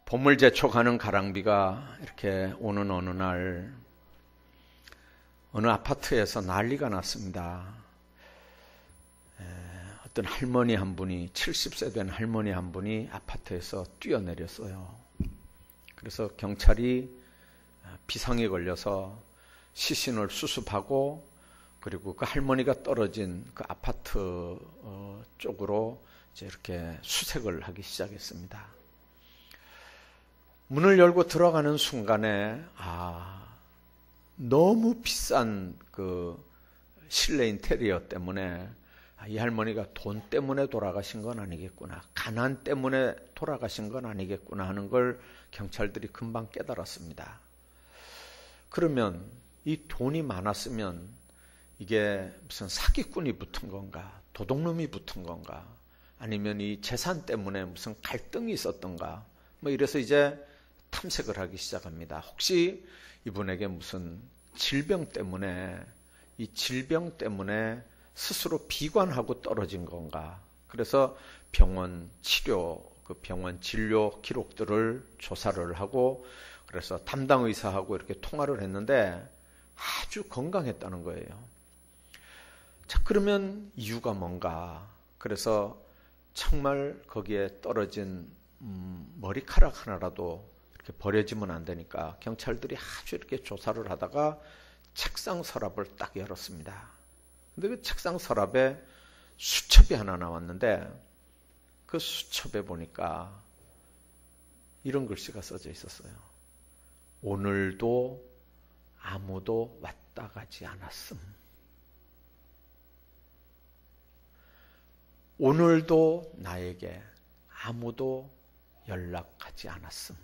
봄을 재촉하는 가랑비가 이렇게 오는 어느 날 어느 아파트에서 난리가 났습니다. 어떤 할머니 한 분이 70세 된 할머니 한 분이 아파트에서 뛰어내렸어요. 그래서 경찰이 비상이 걸려서 시신을 수습하고 그리고 그 할머니가 떨어진 그 아파트 쪽으로 이제 이렇게 수색을 하기 시작했습니다. 문을 열고 들어가는 순간에 너무 비싼 그 실내 인테리어 때문에 이 할머니가 돈 때문에 돌아가신 건 아니겠구나, 가난 때문에 돌아가신 건 아니겠구나 하는 걸 경찰들이 금방 깨달았습니다. 그러면 이 돈이 많았으면 이게 무슨 사기꾼이 붙은 건가, 도둑놈이 붙은 건가, 아니면 이 재산 때문에 무슨 갈등이 있었던가, 이래서 이제 탐색을 하기 시작합니다. 혹시 이분에게 무슨 질병 때문에, 이 질병 때문에 스스로 비관하고 떨어진 건가. 그래서 병원 치료, 그 병원 진료 기록들을 조사를 하고, 그래서 담당 의사하고 이렇게 통화를 했는데 아주 건강했다는 거예요. 자, 그러면 이유가 뭔가. 그래서 정말 거기에 떨어진 머리카락 하나라도 이렇게 버려지면 안 되니까 경찰들이 아주 이렇게 조사를 하다가 책상 서랍을 딱 열었습니다. 근데 그 책상 서랍에 수첩이 하나 나왔는데 그 수첩에 보니까 이런 글씨가 써져 있었어요. 오늘도 아무도 왔다 가지 않았음. 오늘도 나에게 아무도 연락하지 않았음.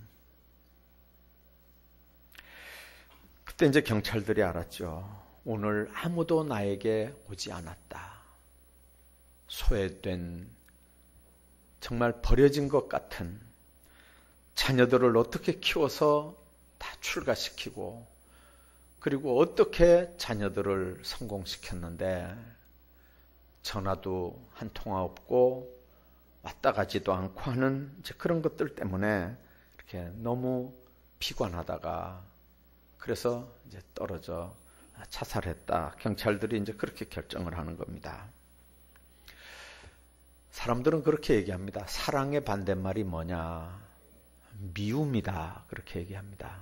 그때 이제 경찰들이 알았죠. 오늘 아무도 나에게 오지 않았다. 소외된, 정말 버려진 것 같은 자녀들을 어떻게 키워서 다 출가시키고, 그리고 어떻게 자녀들을 성공시켰는데 전화도 한 통화 없고 왔다 가지도 않고 하는 이제 그런 것들 때문에 이렇게 너무 비관하다가 그래서 이제 떨어져 자살했다. 경찰들이 이제 그렇게 결정을 하는 겁니다. 사람들은 그렇게 얘기합니다. 사랑의 반대말이 뭐냐? 미움이다. 그렇게 얘기합니다.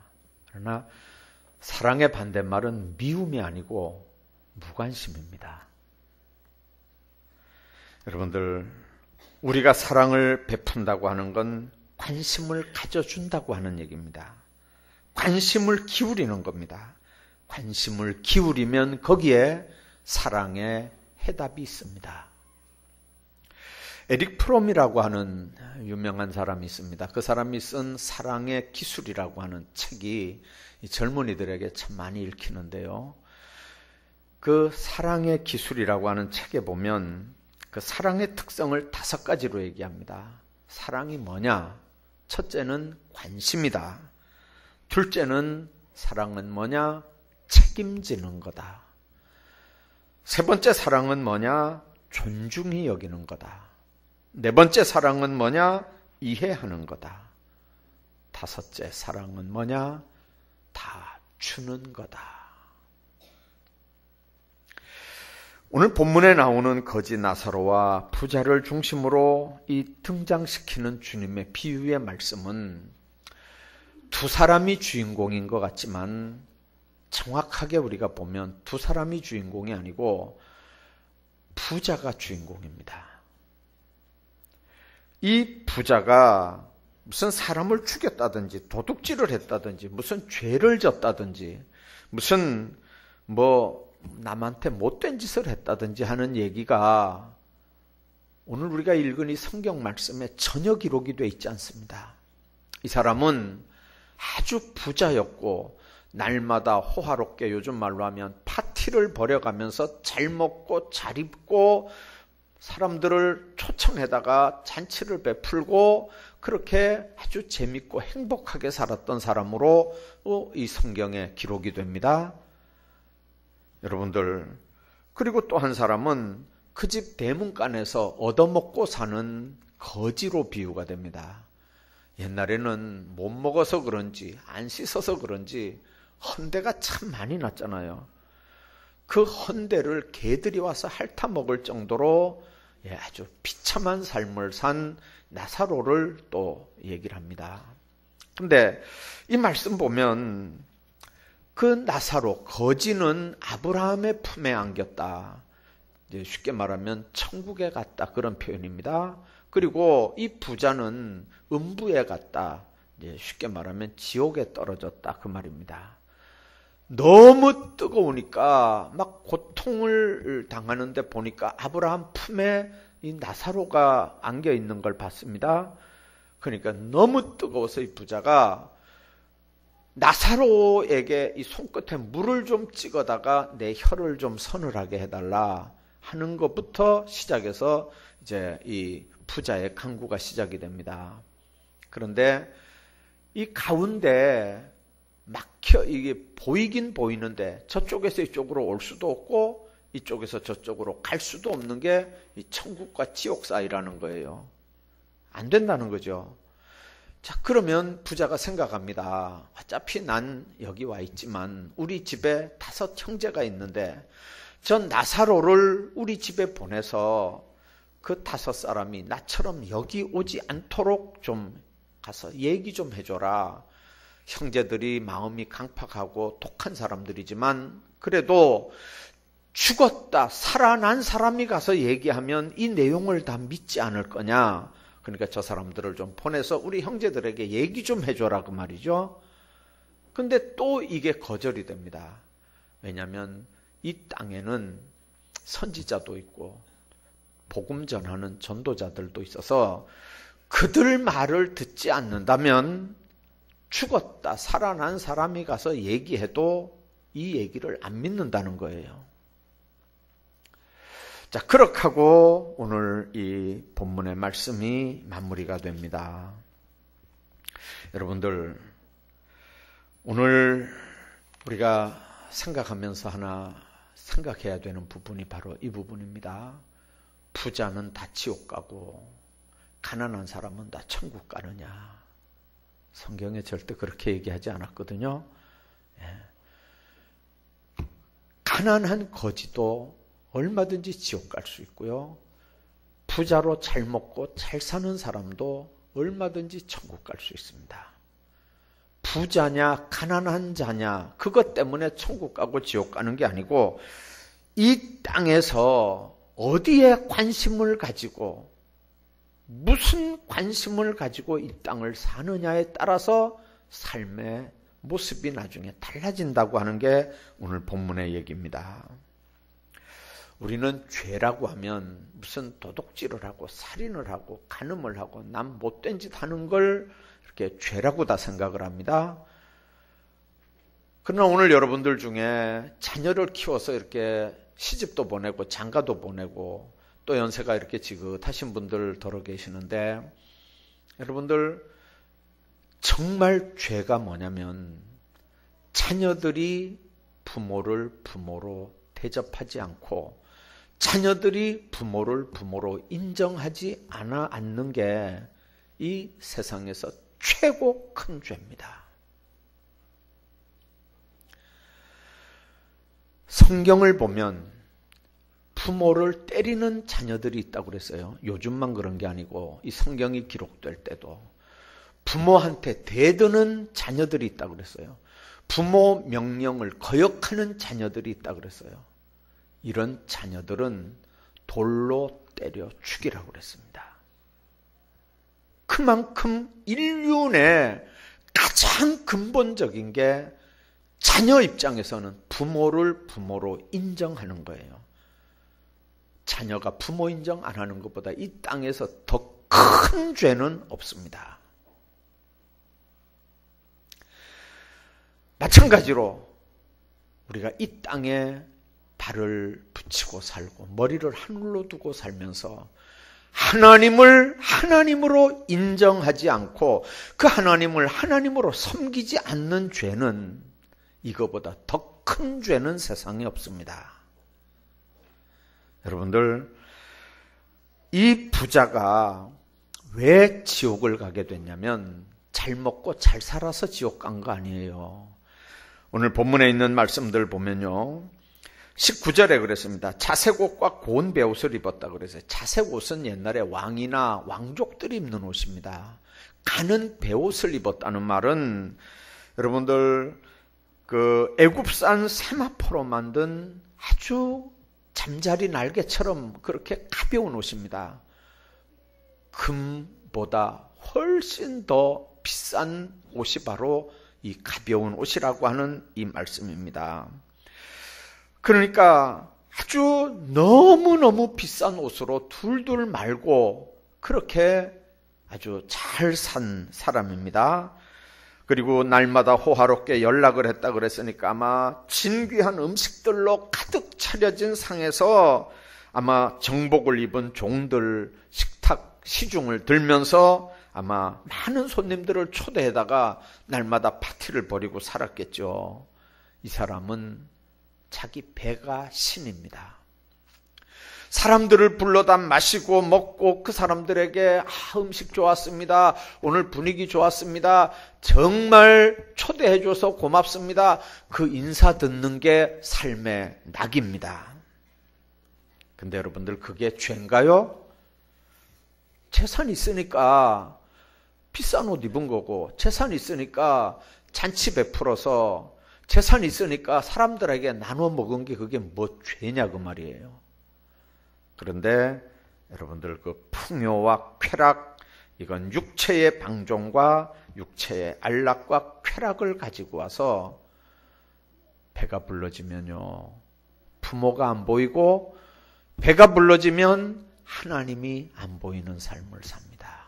그러나 사랑의 반대말은 미움이 아니고 무관심입니다. 여러분들, 우리가 사랑을 베푼다고 하는 건 관심을 가져준다고 하는 얘기입니다. 관심을 기울이는 겁니다. 관심을 기울이면 거기에 사랑의 해답이 있습니다. 에릭 프롬이라고 하는 유명한 사람이 있습니다. 그 사람이 쓴 사랑의 기술이라고 하는 책이 젊은이들에게 참 많이 읽히는데요. 그 사랑의 기술이라고 하는 책에 보면 그 사랑의 특성을 5가지로 얘기합니다. 사랑이 뭐냐? 첫째는 관심이다. 둘째는 사랑은 뭐냐? 책임지는 거다. 세 번째 사랑은 뭐냐? 존중히 여기는 거다. 네 번째 사랑은 뭐냐? 이해하는 거다. 다섯째 사랑은 뭐냐? 다 주는 거다. 오늘 본문에 나오는 거지 나사로와 부자를 중심으로 이 등장시키는 주님의 비유의 말씀은 두 사람이 주인공인 것 같지만 정확하게 우리가 보면 두 사람이 주인공이 아니고 부자가 주인공입니다. 이 부자가 무슨 사람을 죽였다든지 도둑질을 했다든지 무슨 죄를 졌다든지 무슨 남한테 못된 짓을 했다든지 하는 얘기가 오늘 우리가 읽은 이 성경 말씀에 전혀 기록이 되어 있지 않습니다. 이 사람은 아주 부자였고 날마다 호화롭게, 요즘 말로 하면 파티를 벌여가면서 잘 먹고 잘 입고 사람들을 초청해다가 잔치를 베풀고 그렇게 아주 재밌고 행복하게 살았던 사람으로 이 성경에 기록이 됩니다. 여러분들, 그리고 또 한 사람은 그 집 대문간에서 얻어먹고 사는 거지로 비유가 됩니다. 옛날에는 못 먹어서 그런지 안 씻어서 그런지 헌대가 참 많이 났잖아요. 그 헌대를 개들이 와서 핥아 먹을 정도로 아주 비참한 삶을 산 나사로를 또 얘기를 합니다. 근데 이 말씀 보면 그 나사로, 거지는 아브라함의 품에 안겼다. 쉽게 말하면 천국에 갔다, 그런 표현입니다. 그리고 이 부자는 음부에 갔다. 쉽게 말하면 지옥에 떨어졌다, 그 말입니다. 너무 뜨거우니까 막 고통을 당하는데 보니까 아브라함 품에 이 나사로가 안겨 있는 걸 봤습니다. 그러니까 너무 뜨거워서 이 부자가 나사로에게 이 손끝에 물을 좀 찍어다가 내 혀를 좀 서늘하게 해달라 하는 것부터 시작해서 이제 이 부자의 간구가 시작이 됩니다. 그런데 이 가운데 막혀, 이게 보이긴 보이는데 저쪽에서 이쪽으로 올 수도 없고 이쪽에서 저쪽으로 갈 수도 없는 게 이 천국과 지옥 사이라는 거예요. 안 된다는 거죠. 자, 그러면 부자가 생각합니다. 어차피 난 여기 와 있지만 우리 집에 5 형제가 있는데 전 나사로를 우리 집에 보내서 그 5 사람이 나처럼 여기 오지 않도록 좀 가서 얘기 좀 해줘라. 형제들이 마음이 강팍하고 독한 사람들이지만 그래도 죽었다 살아난 사람이 가서 얘기하면 이 내용을 다 믿지 않을 거냐. 그러니까 저 사람들을 좀 보내서 우리 형제들에게 얘기 좀 해줘라, 그 말이죠. 근데 또 이게 거절이 됩니다. 왜냐하면 이 땅에는 선지자도 있고 복음 전하는 전도자들도 있어서 그들 말을 듣지 않는다면 죽었다 살아난 사람이 가서 얘기해도 이 얘기를 안 믿는다는 거예요. 자, 그렇게 하고 오늘 이 본문의 말씀이 마무리가 됩니다. 여러분들, 오늘 우리가 생각하면서 하나 생각해야 되는 부분이 바로 이 부분입니다. 부자는 다 지옥 가고 가난한 사람은 다 천국 가느냐. 성경에 절대 그렇게 얘기하지 않았거든요. 가난한 거지도 얼마든지 지옥 갈 수 있고요. 부자로 잘 먹고 잘 사는 사람도 얼마든지 천국 갈 수 있습니다. 부자냐 가난한 자냐 그것 때문에 천국 가고 지옥 가는 게 아니고 이 땅에서 어디에 관심을 가지고 무슨 관심을 가지고 이 땅을 사느냐에 따라서 삶의 모습이 나중에 달라진다고 하는 게 오늘 본문의 얘기입니다. 우리는 죄라고 하면 무슨 도둑질을 하고 살인을 하고 간음을 하고 남 못된 짓 하는 걸 이렇게 죄라고 다 생각을 합니다. 그러나 오늘 여러분들 중에 자녀를 키워서 이렇게 시집도 보내고 장가도 보내고 또 연세가 이렇게 지긋하신 분들 더러 계시는데 여러분들 정말 죄가 뭐냐면 자녀들이 부모를 부모로 대접하지 않고 자녀들이 부모를 부모로 인정하지 않는 게 이 세상에서 최고 큰 죄입니다. 성경을 보면 부모를 때리는 자녀들이 있다고 그랬어요. 요즘만 그런 게 아니고 이 성경이 기록될 때도 부모한테 대드는 자녀들이 있다고 그랬어요. 부모 명령을 거역하는 자녀들이 있다고 그랬어요. 이런 자녀들은 돌로 때려 죽이라고 그랬습니다. 그만큼 인륜의 가장 근본적인 게 자녀 입장에서는 부모를 부모로 인정하는 거예요. 자녀가 부모 인정 안 하는 것보다 이 땅에서 더 큰 죄는 없습니다. 마찬가지로 우리가 이 땅에 발을 붙이고 살고 머리를 하늘로 두고 살면서 하나님을 하나님으로 인정하지 않고 그 하나님을 하나님으로 섬기지 않는 죄는 이거보다 더 큰 죄는 세상에 없습니다. 여러분들, 이 부자가 왜 지옥을 가게 됐냐면 잘 먹고 잘 살아서 지옥 간 거 아니에요. 오늘 본문에 있는 말씀들 보면요. 19절에 그랬습니다. 자색 옷과 고운 베옷을 입었다 그랬어요. 자색 옷은 옛날에 왕이나 왕족들이 입는 옷입니다. 가는 베옷을 입었다는 말은 여러분들 그 애굽산 세마포로 만든 아주 잠자리 날개처럼 그렇게 가벼운 옷입니다. 금보다 훨씬 더 비싼 옷이 바로 이 가벼운 옷이라고 하는 이 말씀입니다. 그러니까 아주 너무너무 비싼 옷으로 둘둘 말고 그렇게 아주 잘 산 사람입니다. 그리고 날마다 호화롭게 연락을 했다 그랬으니까 아마 진귀한 음식들로 가득 차려진 상에서 아마 정복을 입은 종들 식탁 시중을 들면서 아마 많은 손님들을 초대해다가 날마다 파티를 벌이고 살았겠죠. 이 사람은 자기 배가 신입니다. 사람들을 불러다 마시고 먹고 그 사람들에게 음식 좋았습니다. 오늘 분위기 좋았습니다. 정말 초대해줘서 고맙습니다. 그 인사 듣는 게 삶의 낙입니다. 근데 여러분들 그게 죄인가요? 재산 있으니까 비싼 옷 입은 거고 재산 있으니까 잔치 베풀어서 재산 있으니까 사람들에게 나눠 먹은 게 그게 뭐 죄냐 그 말이에요. 그런데 여러분들 그 풍요와 쾌락 이건 육체의 방종과 육체의 안락과 쾌락을 가지고 와서 배가 불러지면요 부모가 안 보이고 배가 불러지면 하나님이 안 보이는 삶을 삽니다.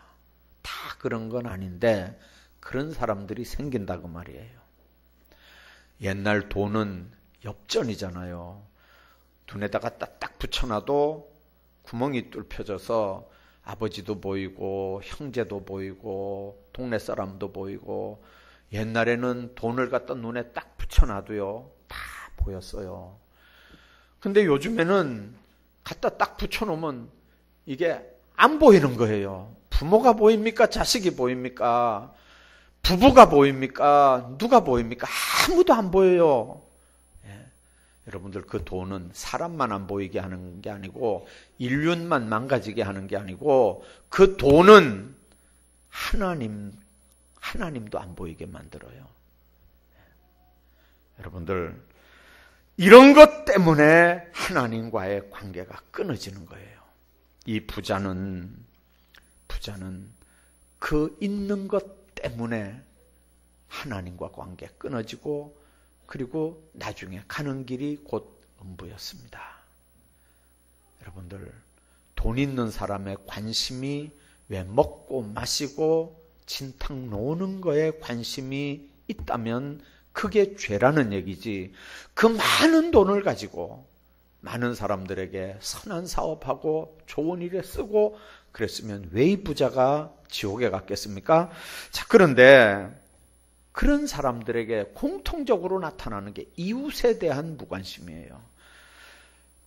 다 그런 건 아닌데 그런 사람들이 생긴다고 말이에요. 옛날 돈은 엽전이잖아요. 눈에다가 딱 붙여놔도 구멍이 뚫혀져서 아버지도 보이고 형제도 보이고 동네 사람도 보이고 옛날에는 돈을 갖다 눈에 딱 붙여놔도요 다 보였어요. 근데 요즘에는 갖다 딱 붙여놓으면 이게 안 보이는 거예요. 부모가 보입니까? 자식이 보입니까? 부부가 보입니까? 누가 보입니까? 아무도 안 보여요. 여러분들 그 돈은 사람만 안 보이게 하는 게 아니고 인륜만 망가지게 하는 게 아니고 그 돈은 하나님도 안 보이게 만들어요. 여러분들 이런 것 때문에 하나님과의 관계가 끊어지는 거예요. 이 부자는 그 있는 것 때문에 하나님과 관계 끊어지고 그리고 나중에 가는 길이 곧 음부였습니다. 여러분들 돈 있는 사람의 관심이 왜 먹고 마시고 진탕 노는 거에 관심이 있다면 그게 죄라는 얘기지. 그 많은 돈을 가지고 많은 사람들에게 선한 사업하고 좋은 일에 쓰고 그랬으면 왜 이 부자가 지옥에 갔겠습니까? 자, 그런데 그런 사람들에게 공통적으로 나타나는 게 이웃에 대한 무관심이에요.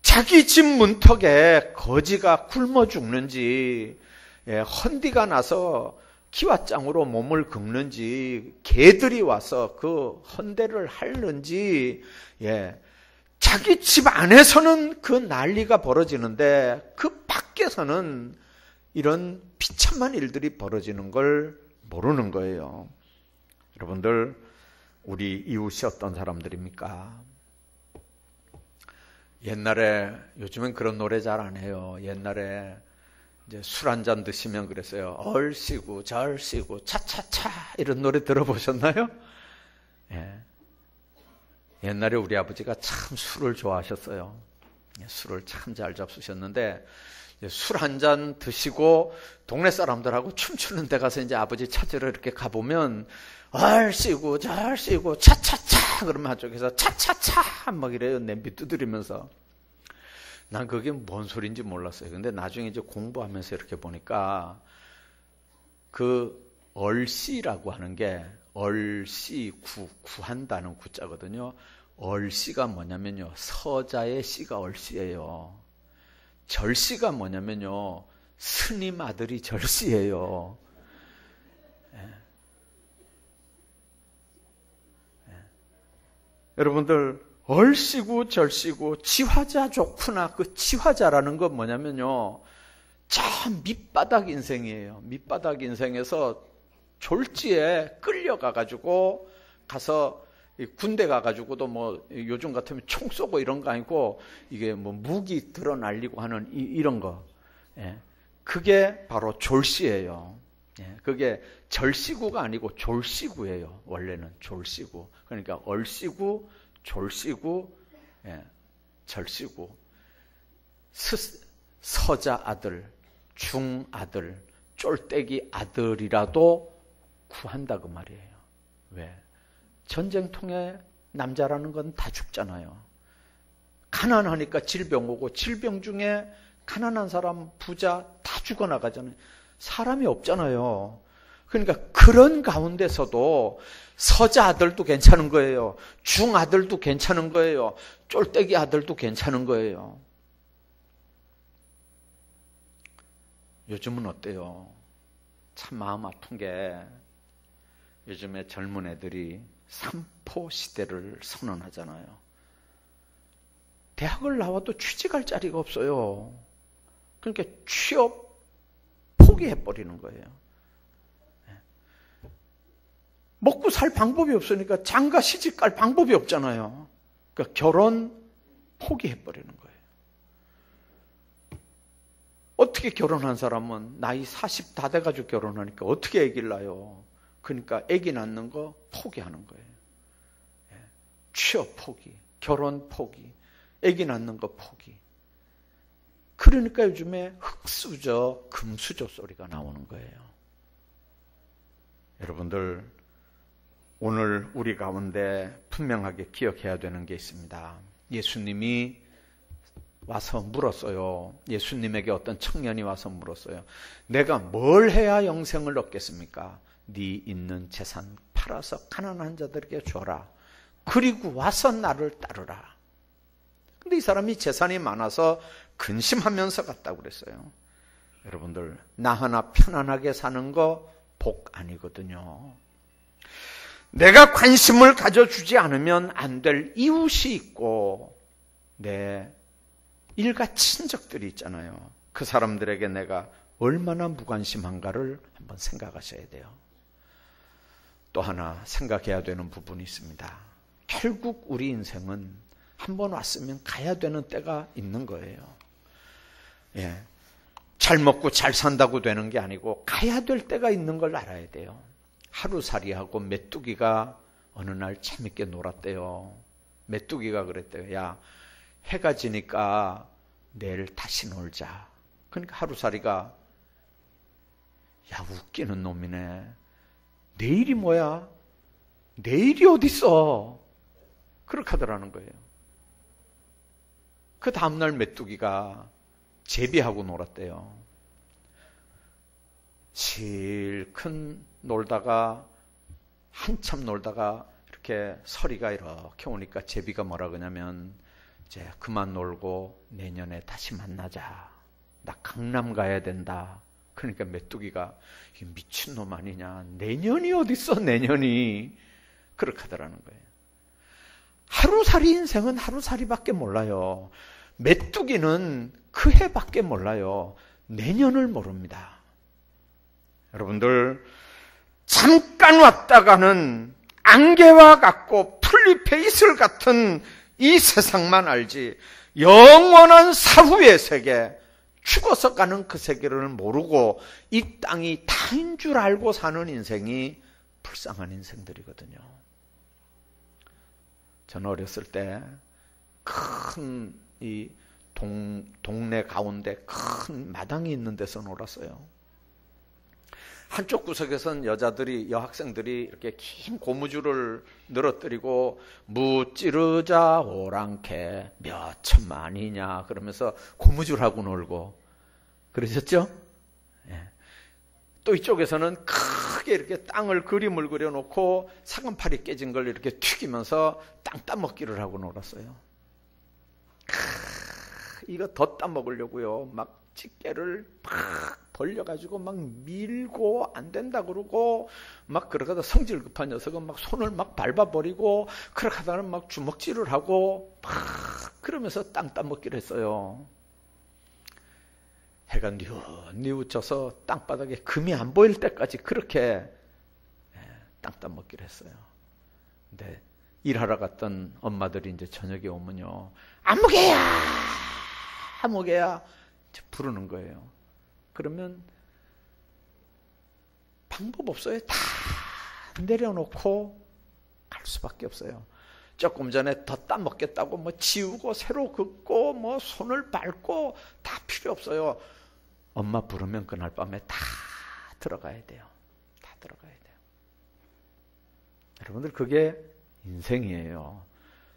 자기 집 문턱에 거지가 굶어 죽는지, 헌디가 나서 기왓장으로 몸을 긁는지, 개들이 와서 그 헌대를 핥는지, 자기 집 안에서는 그 난리가 벌어지는데 그 밖에서는 이런 비참한 일들이 벌어지는 걸 모르는 거예요. 여러분들 우리 이웃이 어떤 사람들입니까? 옛날에 요즘엔 그런 노래 잘 안 해요. 옛날에 이제 술 한잔 드시면 그랬어요. 얼씨구 절씨구 차차차 이런 노래 들어보셨나요? 옛날에 우리 아버지가 참 술을 좋아하셨어요. 술을 참 잘 잡수셨는데 술 한잔 드시고 동네 사람들하고 춤추는 데 가서 이제 아버지 찾으러 이렇게 가보면 얼씨구 절씨구 차차차 그러면 한쪽에서 차차차 막 이래요. 냄비 두드리면서. 난 그게 뭔 소리인지 몰랐어요. 근데 나중에 이제 공부하면서 이렇게 보니까 그 얼씨라고 하는 게 얼씨 구한다는 구자거든요. 얼씨가 뭐냐면요 서자의 씨가 얼씨예요. 절씨가 뭐냐면요 스님 아들이 절씨예요. 여러분들 얼씨구 절씨구 지화자 좋구나. 그 지화자라는 건 뭐냐면요, 참 밑바닥 인생이에요. 밑바닥 인생에서 졸지에 끌려가가지고 가서 군대 가가지고도 뭐 요즘 같으면 총 쏘고 이런 거 아니고 이게 뭐 무기 들어 날리고 하는 이런 거. 예. 그게 바로 졸씨예요. 예. 그게 절씨구가 아니고 졸씨구예요. 원래는 졸씨구. 그러니까 얼씨구, 졸씨구, 예. 절씨구. 서자 아들, 중 아들, 쫄대기 아들이라도 구한다 그 말이에요. 왜? 전쟁통에 남자라는 건 다 죽잖아요. 가난하니까 질병 오고 질병 중에 가난한 사람, 부자 다 죽어나가잖아요. 사람이 없잖아요. 그러니까 그런 가운데서도 서자 아들도 괜찮은 거예요. 중 아들도 괜찮은 거예요. 쫄대기 아들도 괜찮은 거예요. 요즘은 어때요? 참 마음 아픈 게 요즘에 젊은 애들이 삼포 시대를 선언하잖아요. 대학을 나와도 취직할 자리가 없어요. 그러니까 취업 포기해버리는 거예요. 먹고 살 방법이 없으니까 장가 시집 갈 방법이 없잖아요. 그러니까 결혼 포기해버리는 거예요. 어떻게 결혼한 사람은 나이 40 다 돼가지고 결혼하니까 어떻게 아기를 낳아요? 그러니까 아기 낳는 거 포기하는 거예요. 취업 포기, 결혼 포기, 아기 낳는 거 포기. 그러니까 요즘에 흙수저, 금수저 소리가 나오는 거예요. 여러분들, 오늘 우리 가운데 분명하게 기억해야 되는 게 있습니다. 예수님이 와서 물었어요. 예수님에게 어떤 청년이 와서 물었어요. 내가 뭘 해야 영생을 얻겠습니까? 네 있는 재산 팔아서 가난한 자들에게 줘라. 그리고 와서 나를 따르라. 근데 이 사람이 재산이 많아서 근심하면서 갔다고 그랬어요. 여러분들, 나 하나 편안하게 사는 거 복 아니거든요. 내가 관심을 가져주지 않으면 안 될 이웃이 있고 내 일가 친족들이 있잖아요. 그 사람들에게 내가 얼마나 무관심한가를 한번 생각하셔야 돼요. 또 하나 생각해야 되는 부분이 있습니다. 결국 우리 인생은 한번 왔으면 가야 되는 때가 있는 거예요. 예. 잘 먹고 잘 산다고 되는 게 아니고 가야 될 때가 있는 걸 알아야 돼요. 하루살이하고 메뚜기가 어느 날 재밌게 놀았대요. 메뚜기가 그랬대요. 야, 해가 지니까 내일 다시 놀자. 그러니까 하루살이가 야, 웃기는 놈이네. 내일이 뭐야? 내일이 어딨어? 그렇게 하더라는 거예요. 그 다음날 메뚜기가 제비하고 놀았대요. 실컷 놀다가 한참 놀다가 이렇게 서리가 이렇게 오니까 제비가 뭐라 그러냐면 이제 그만 놀고 내년에 다시 만나자. 나 강남 가야 된다. 그러니까 메뚜기가 미친놈 아니냐. 내년이 어딨어 내년이. 그렇게 하더라는 거예요. 하루살이 인생은 하루살이밖에 몰라요. 메뚜기는 그 해밖에 몰라요. 내년을 모릅니다. 여러분들, 잠깐 왔다가는 안개와 같고 풀잎의 이슬 같은 이 세상만 알지 영원한 사후의 세계, 죽어서 가는 그 세계를 모르고 이 땅이 다인 줄 알고 사는 인생이 불쌍한 인생들이거든요. 저는 어렸을 때 큰 이 동네 가운데 큰 마당이 있는 데서 놀았어요. 한쪽 구석에선 여학생들이 이렇게 긴 고무줄을 늘어뜨리고 무찌르자 오랑캐 몇 천만이냐 그러면서 고무줄하고 놀고 그러셨죠? 예. 또 이쪽에서는 크게 이렇게 땅을 그림을 그려놓고 사과팔이 깨진 걸 이렇게 튀기면서 땅 따먹기를 하고 놀았어요. 이거 더 따먹으려고요. 막 집게를 막 벌려가지고 막 밀고 안 된다 그러고 막 그러다가 성질 급한 녀석은 막 손을 막 밟아버리고 그렇게 하다가는 막 주먹질을 하고 막 그러면서 땅 따먹기를 했어요. 해가 뉘우쳐서 땅바닥에 금이 안 보일 때까지 그렇게 땅 따먹기를 했어요. 근데 일하러 갔던 엄마들이 이제 저녁에 오면요, 아무개야! 아무개야! 부르는 거예요. 그러면 방법 없어요. 다 내려놓고 갈 수밖에 없어요. 조금 전에 더 따먹겠다고 뭐 지우고 새로 긋고 뭐 손을 밟고 다 필요 없어요. 엄마 부르면 그날 밤에 다 들어가야 돼요. 다 들어가야 돼요. 여러분들 그게 인생이에요.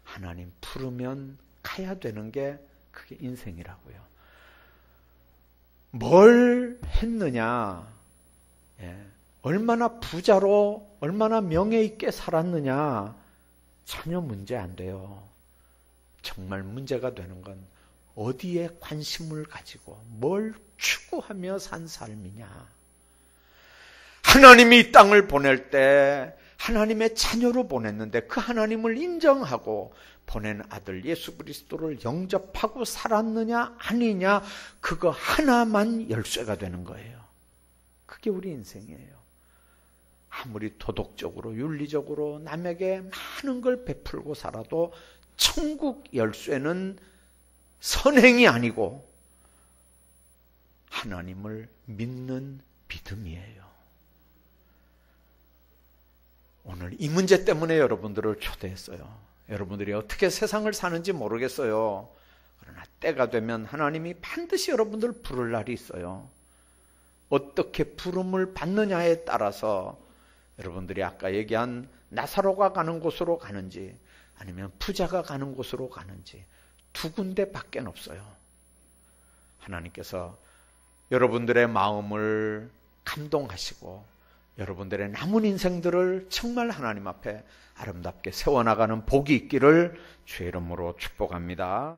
하나님 부르면 가야 되는 게 그게 인생이라고요. 뭘 했느냐, 얼마나 부자로 얼마나 명예 있게 살았느냐 전혀 문제 안 돼요. 정말 문제가 되는 건 어디에 관심을 가지고 뭘 추구하며 산 삶이냐. 하나님이 이 땅을 보낼 때 하나님의 자녀로 보냈는데 그 하나님을 인정하고 보낸 아들 예수 그리스도를 영접하고 살았느냐 아니냐, 그거 하나만 열쇠가 되는 거예요. 그게 우리 인생이에요. 아무리 도덕적으로 윤리적으로 남에게 많은 걸 베풀고 살아도 천국 열쇠는 선행이 아니고 하나님을 믿는 믿음이에요. 오늘 이 문제 때문에 여러분들을 초대했어요. 여러분들이 어떻게 세상을 사는지 모르겠어요. 그러나 때가 되면 하나님이 반드시 여러분들 부를 날이 있어요. 어떻게 부름을 받느냐에 따라서 여러분들이 아까 얘기한 나사로가 가는 곳으로 가는지 아니면 부자가 가는 곳으로 가는지 두 군데 밖에 없어요. 하나님께서 여러분들의 마음을 감동하시고 여러분들의 남은 인생들을 정말 하나님 앞에 아름답게 세워나가는 복이 있기를 주의 이름으로 축복합니다.